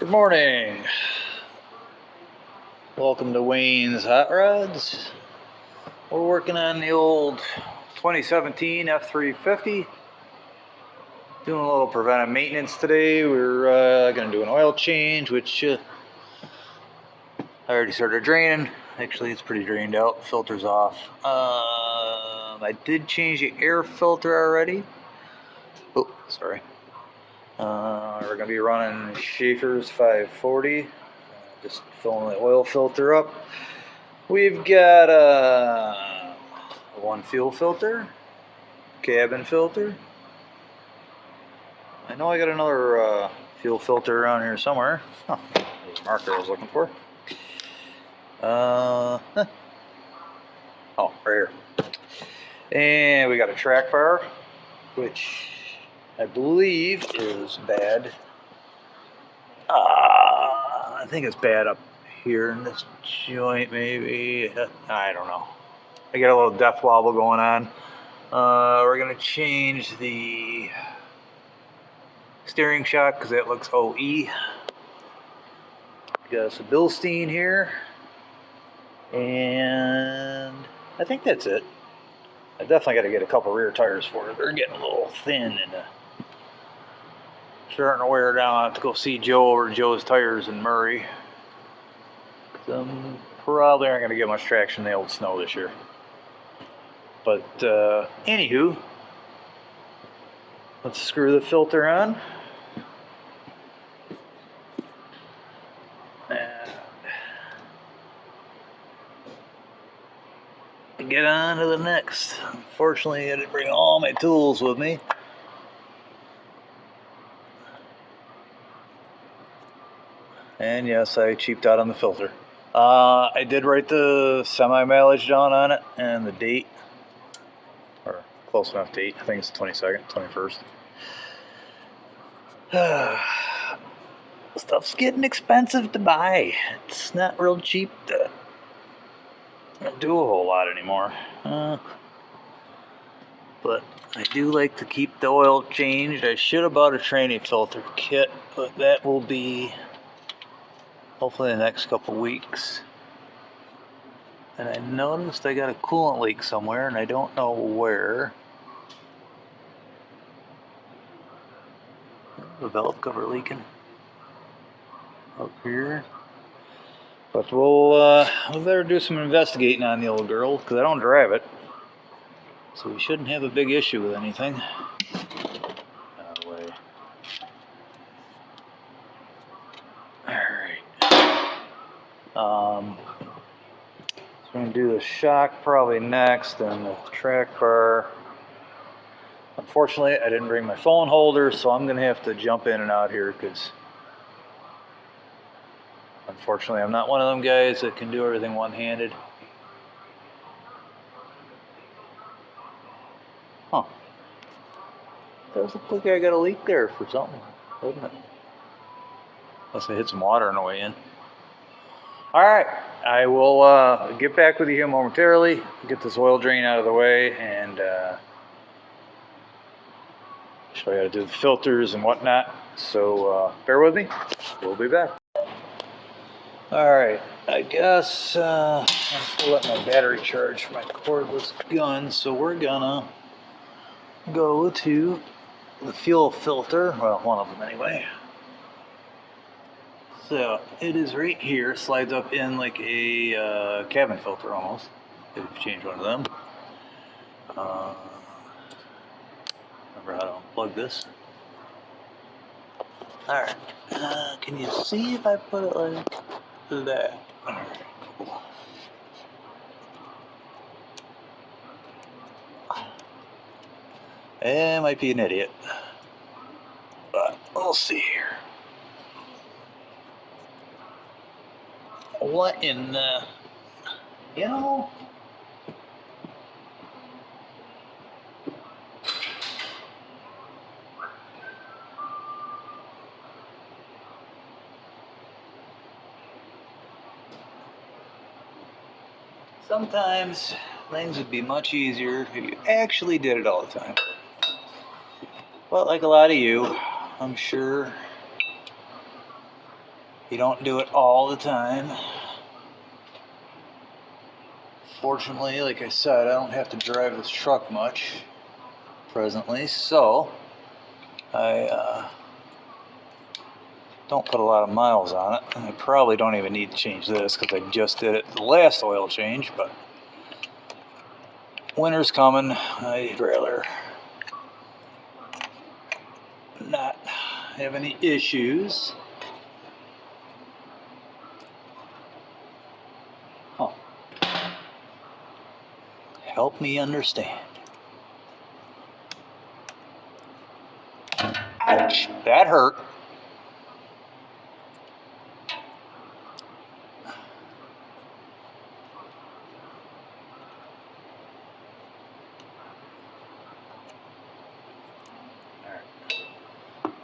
Good morning. Welcome to Wayne's Hot Rods. We're working on the old 2017 F350. Doing a little preventive maintenance today. We're going to do an oil change, which I already started draining. Actually, it's pretty drained out. Filter's off. I did change the air filter already. Oh, sorry. We're going to be running Schaefer's 540. Just filling the oil filter up. We've got one fuel filter, cabin filter. I know I got another fuel filter around here somewhere. Huh, there's the marker I was looking for. Oh, right here. And we got a Trackbar, which I believe is bad. I think it's bad up here in this joint, maybe. I don't know. I got a little death wobble going on. We're gonna change the steering shock because that looks OE. Got us a Bilstein here, and I think that's it. I definitely got to get a couple rear tires for it. They're getting a little thin and starting to wear down. I have to go see Joe over Joe's Tires in Murray. Probably aren't going to get much traction in the old snow this year. But anywho, let's screw the filter on. And get on to the next. Unfortunately, I didn't bring all my tools with me. And yes, I cheaped out on the filter. I did write the semi-mileage down on it and the date, or close enough date. I think it's the 22nd, 21st. Stuff's getting expensive to buy. It's not real cheap to do a whole lot anymore. But I do like to keep the oil changed. I should have bought a tranny filter kit, but that will be hopefully the next couple weeks. And I noticed I got a coolant leak somewhere, and I don't know where. The valve cover leaking up here. But we'll better do some investigating on the old girl, because I don't drive it. So we shouldn't have a big issue with anything. Out of the way. Alright. So we're going to do the shock probably next, and the track bar. Unfortunately, I didn't bring my phone holder, so I'm going to have to jump in and out here, because unfortunately I'm not one of them guys that can do everything one-handed. Huh. Does look like I got a leak there for something, doesn't it? Unless I hit some water on the way in. Alright, I will get back with you here momentarily, get this oil drain out of the way, and show you how to do the filters and whatnot. So bear with me, we'll be back. Alright, I guess I'm still letting my battery charge for my cordless gun, so we're gonna go to the fuel filter, well, one of them anyway. So it is right here, slides up in like a cabin filter almost, if you change one of them. Remember how to unplug this. Alright, can you see if I put it like that? Alright, cool. I might be an idiot, but we'll see here. What in the, you know? Sometimes things would be much easier if you actually did it all the time. But like a lot of you, I'm sure You don't do it all the time. Fortunately, like I said, I don't have to drive this truck much presently, so I don't put a lot of miles on it, and I probably don't even need to change this because I just did it the last oil change, but winter's coming. I'd rather not have any issues. Huh. Help me understand. Ouch, that hurt.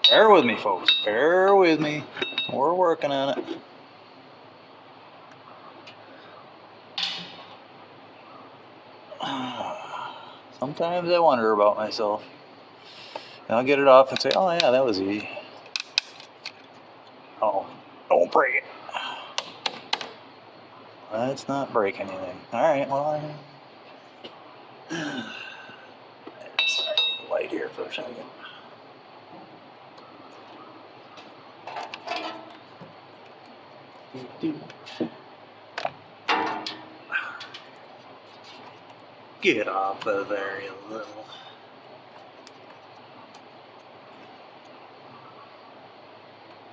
Bear with me, folks. Bear with me. We're working on it. Sometimes I wonder about myself. And I'll get it off and say, oh yeah, that was easy. Oh, don't break it. Let's not break anything. Alright, well, let's get the light here for a second. Get off of there, you little.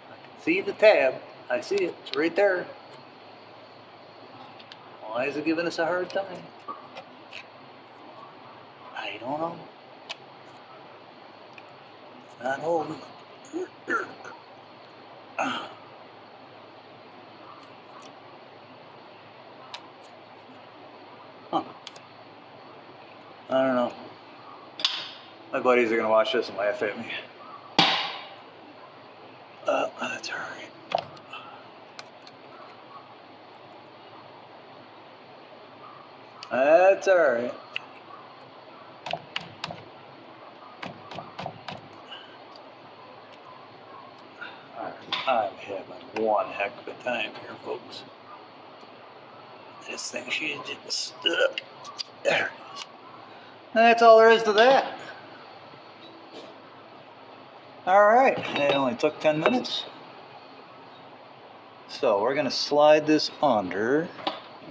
I can see the tab. I see it. It's right there. Why is it giving us a hard time? I don't know. Not holding. Huh. I don't know. My buddies are gonna watch this and laugh at me. That's alright. That's alright. I'm having one heck of a time here, folks. This thing should just stood up. There it is. That's all there is to that. Alright, it only took 10 minutes. So we're going to slide this under.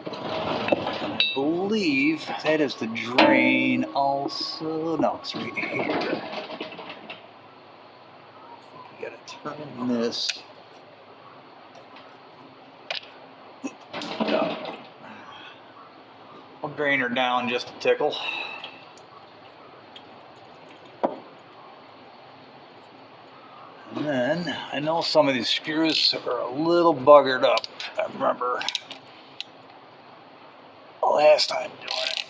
And I believe that is the drain also. No, it's right here. You gotta turn this. I'll drain her down just a tickle. And then, I know some of these screws are a little buggered up. I remember last time doing it.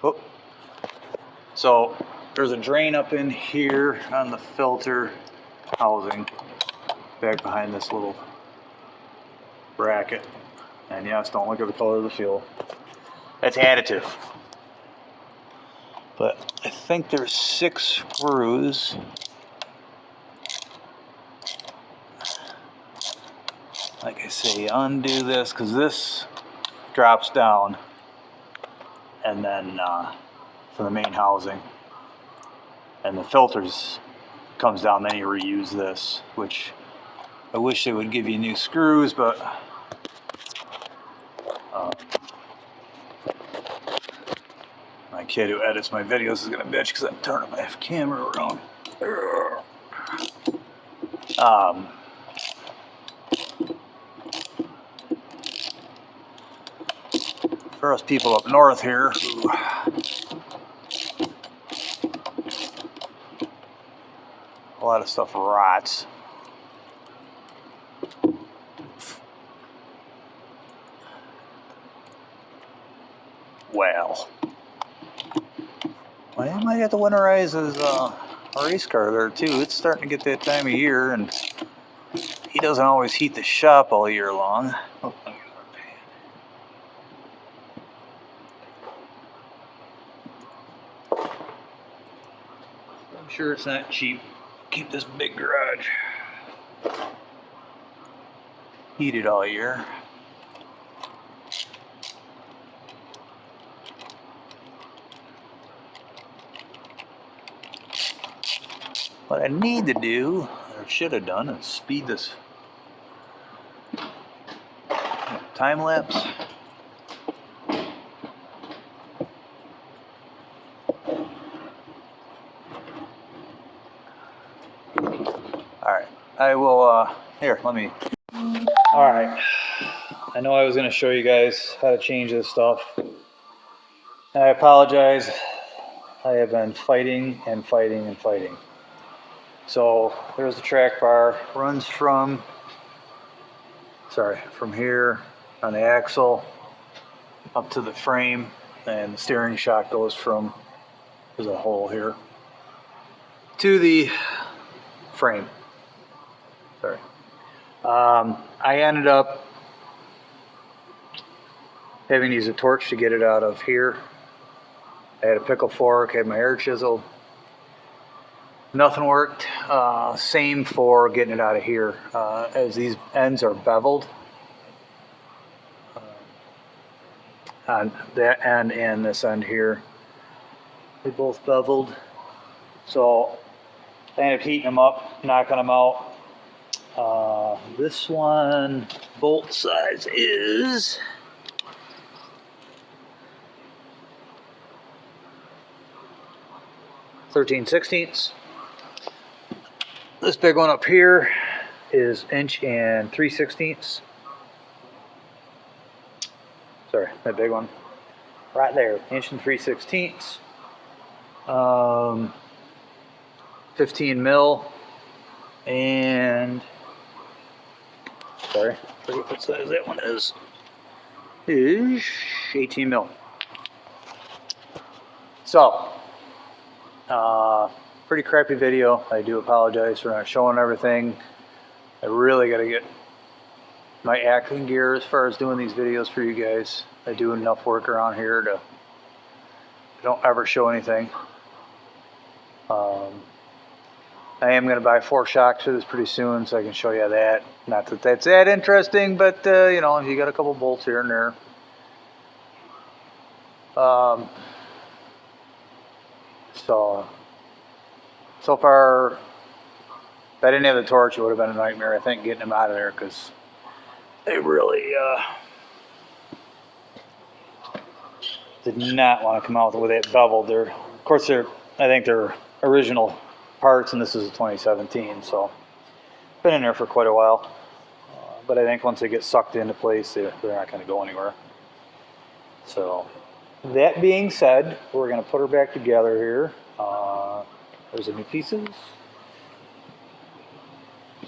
Oh. So, there's a drain up in here on the filter housing, back behind this little bracket. And yes, don't look at the color of the fuel. That's additive. But I think there's 6 screws. Like I say, undo this because this drops down, and then for the main housing, and the filters comes down. Then you reuse this, which I wish they would give you new screws, but my kid who edits my videos is gonna bitch because I'm turning my camera around. For us people up north here who a lot of stuff rots. Well, I might have to winterize his race car there too. It's starting to get that time of year, and he doesn't always heat the shop all year long. Oh, I'm sure it's not cheap. keep this big garage heated all year. What I need to do, or should have done, is speed this time lapse. Alright, I will, here, let me. Alright, I know I was going to show you guys how to change this stuff. And I apologize, I have been fighting and fighting and fighting. So, there's the track bar, runs from here on the axle up to the frame, and the steering shock goes from, there's a hole here, to the frame. Sorry. I ended up having to use a torch to get it out of here. I had a pickle fork, had my air chisel. Nothing worked. Same for getting it out of here. As these ends are beveled, on that end and this end here, they both beveled. So I ended up heating them up, knocking them out. This one, bolt size is 13/16. This big one up here is 1 3/16. Sorry, that big one right there, 1 3/16. 15 mil, and sorry, I forget what size that one is 18 mil. So, pretty crappy video. I do apologize for not showing everything. I really got to get my acting gear as far as doing these videos for you guys. I do enough work around here to don't ever show anything. I am going to buy 4 shocks for this pretty soon, so I can show you that. Not that that's that interesting, but you know, you got a couple bolts here and there. So far, if I didn't have the torch, it would have been a nightmare, I think, getting them out of there, because they really did not want to come out with it beveled. Of course, I think they're original parts, and this is a 2017, so been in there for quite a while. But I think once they get sucked into place, they're not going to go anywhere. So, that being said, we're going to put her back together here. There's the new pieces.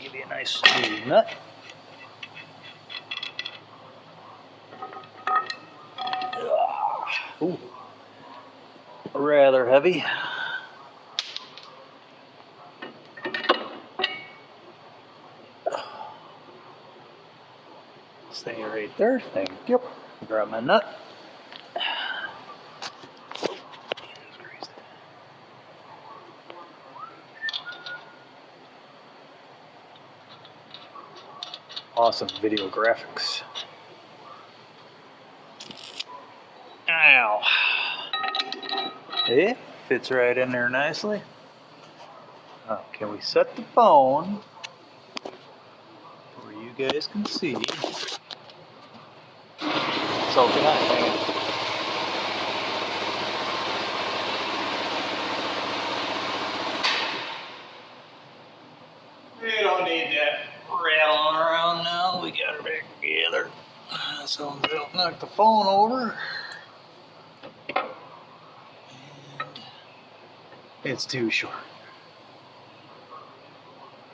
Give you a nice smooth nut. Ooh, rather heavy. Stay right there. Thank you. Grab my nut. Awesome video graphics. Ow. It fits right in there nicely. Oh, can we set the phone where you guys can see? So can I. Hang on. We don't need that rattling around now. We got her back together. So don't knock the phone over. And it's too short.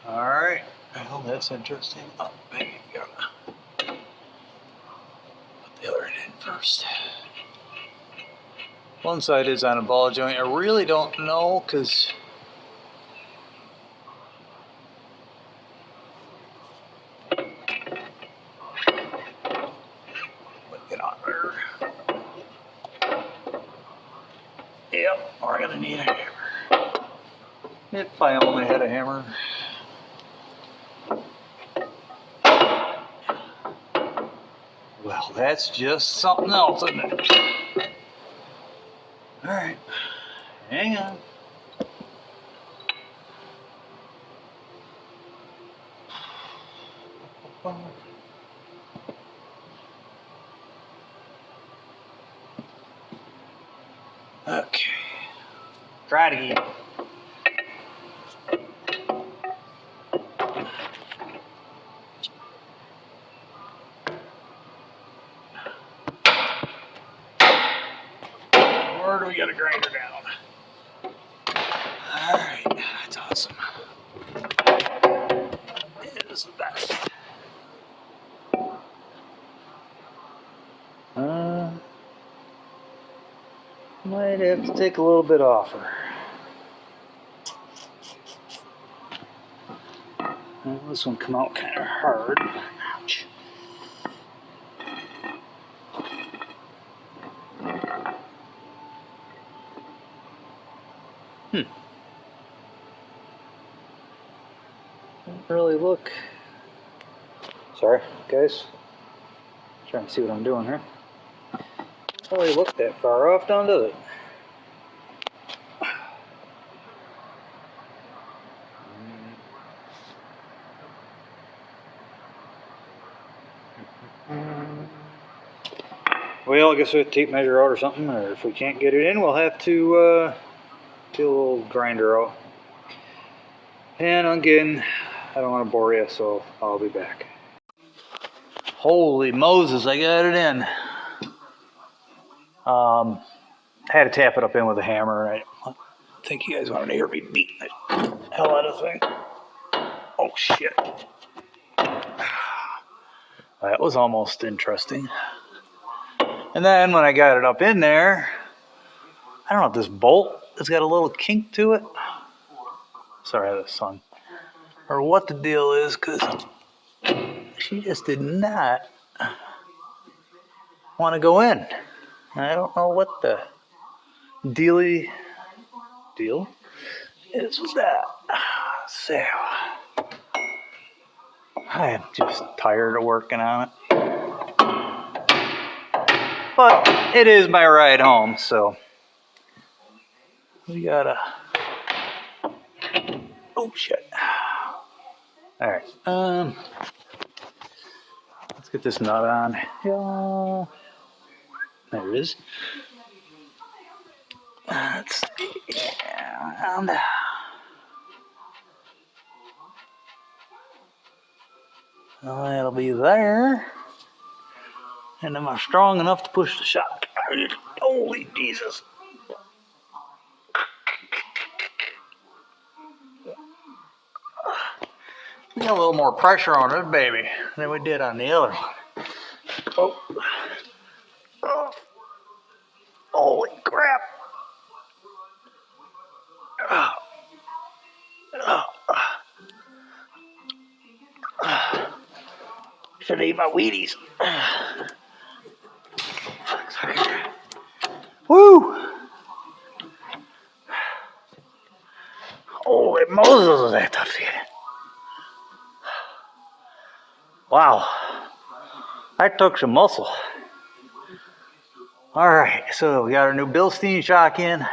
Alright. Well, that's interesting. Oh, maybe we gotta put the other end in first. One side is on a ball joint. I really don't know, because get on there. Yep, we're gonna need a hammer. If I only had a hammer. Well, that's just something else, isn't it? Alright, hang on. Okay, try it again. Where do we got a grinder down? Alright, that's awesome. It is the best. Might have to take a little bit off her. Well, this one come out kind of hard. Ouch. Don't really look. Sorry, guys. Trying to see what I'm doing here. Don't really look that far off, down, does it? Well, I guess we have to tape measure out or something, or if we can't get it in, we'll have to do a little grinder out. And again, I don't want to bore you, so I'll be back. Holy Moses, I got it in. Had to tap it up in with a hammer. I think you guys wanted to hear me beating the hell out of the thing. Oh shit. That was almost interesting. And then when I got it up in there, I don't know if this bolt has got a little kink to it. Sorry, the sun. Or what the deal is, because she just did not want to go in. I don't know what the deal is with that. So, I am just tired of working on it. But it is my ride home, so we gotta. Oh shit! All right, let's get this nut on. Yeah, there it is. Let's see, and well, that'll be there. And am I strong enough to push the shock? Holy Jesus. We got a little more pressure on this baby than we did on the other one. Oh. Oh. Holy crap. Oh. Oh. Should eat my Wheaties. Woo! Holy Moses, was that tough to get in. Wow. That took some muscle. Alright, so we got our new Bilstein shock in.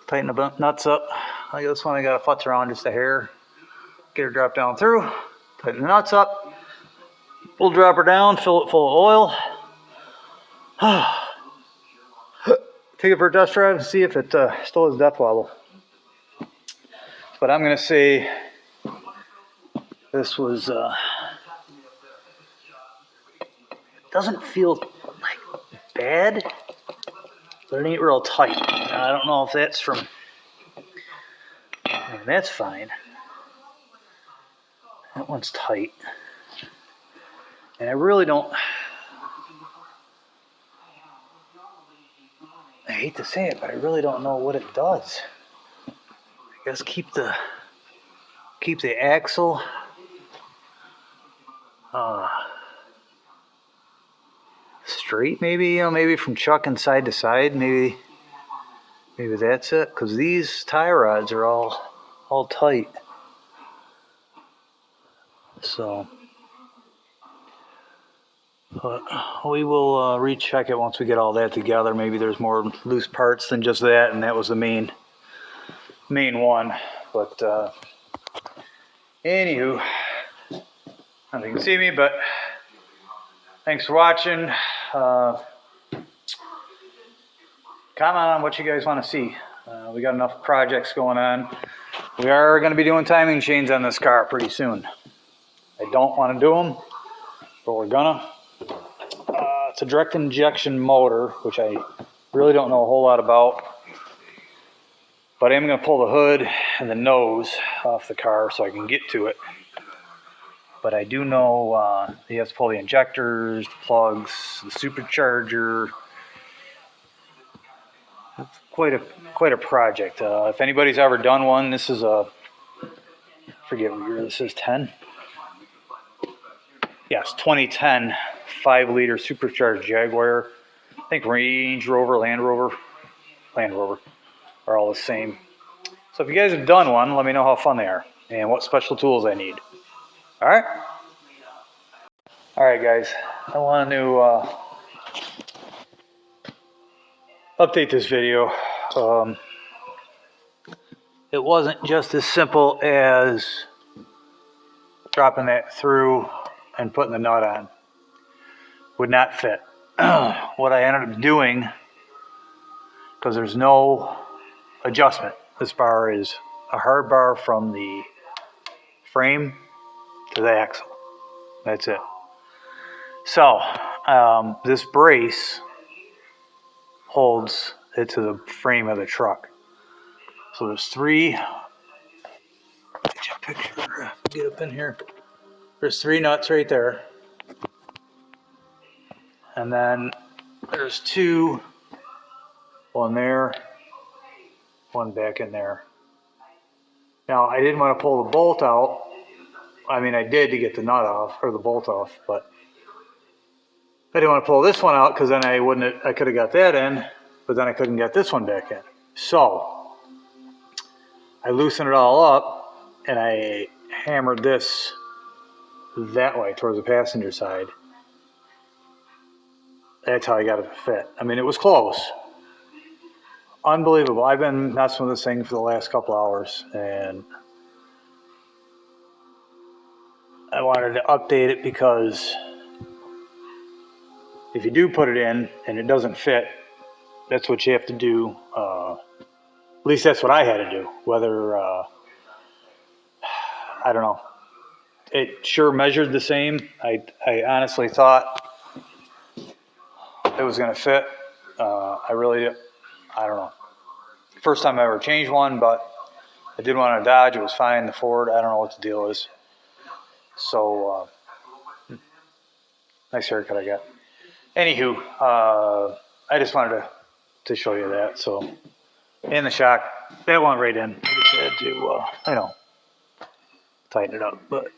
Tighten the nuts up. Like this one, I got to futz around just a hair. Get her dropped down through. Tighten the nuts up. We'll drop her down, fill it full of oil. Take it for a test drive and see if it still has depth level. But I'm going to say this was, doesn't feel like bad, but it ain't real tight. Now, I don't know if that's from, I mean, that's fine. That one's tight. And I really don't, I hate to say it, but I really don't know what it does. I guess keep the axle straight, maybe, maybe from chucking side to side, maybe that's it, because these tie rods are all all tight. So, but we will recheck it once we get all that together. Maybe there's more loose parts than just that, and that was the main one. But anywho, I don't know if you can see me, but thanks for watching. Comment on what you guys want to see. We got enough projects going on. We are going to be doing timing chains on this car pretty soon. I don't want to do them, but we're gonna. It's a direct injection motor, which I really don't know a whole lot about. But I am going to pull the hood and the nose off the car so I can get to it. But I do know you have to pull the injectors, the plugs, the supercharger. It's quite a project. If anybody's ever done one, this is a, I forget what year this is, 10? Yes, 2010 5-liter supercharged Jaguar. I think Range Rover, Land Rover are all the same. So if you guys have done one, let me know how fun they are and what special tools I need. All right? All right, guys. I want to update this video. It wasn't just as simple as dropping that through and putting the nut on. Would not fit. What I ended up doing, because there's no adjustment. This bar is a hard bar from the frame to the axle. That's it. So this brace holds it to the frame of the truck. So there's three. Get up in here. There's 3 nuts right there, and then there's 2. One there. One back in there. Now I didn't want to pull the bolt out. I mean, I did to get the nut off or the bolt off, but I didn't want to pull this one out because then I could have got that in, but then I couldn't get this one back in. So I loosened it all up and I hammered this that way towards the passenger side. That's how I got it to fit. I mean, it was close. Unbelievable. I've been messing with this thing for the last couple hours, and I wanted to update it because if you do put it in and it doesn't fit, that's what you have to do. At least that's what I had to do. Whether, I don't know. It sure measured the same. I honestly thought it was going to fit. I don't know. First time I ever changed one, but I did one on a Dodge. It was fine. The Ford, I don't know what the deal is. So, nice haircut I got. Anywho, I just wanted to show you that. So, and the shock, that went right in. I just had to, tighten it up. But,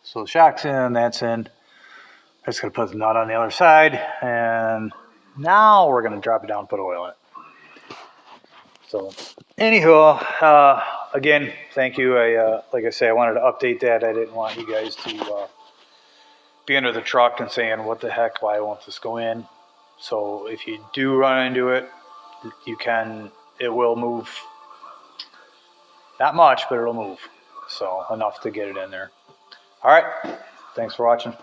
so the shock's in, that's in. I just gotta put the nut on the other side, and now we're gonna drop it down and put oil in it. So, anywho, again, thank you. Like I say, I wanted to update that. I didn't want you guys to be under the truck and saying, what the heck, why won't this go in? So if you do run into it, it will move. Not much, but it'll move. So enough to get it in there. All right, thanks for watching.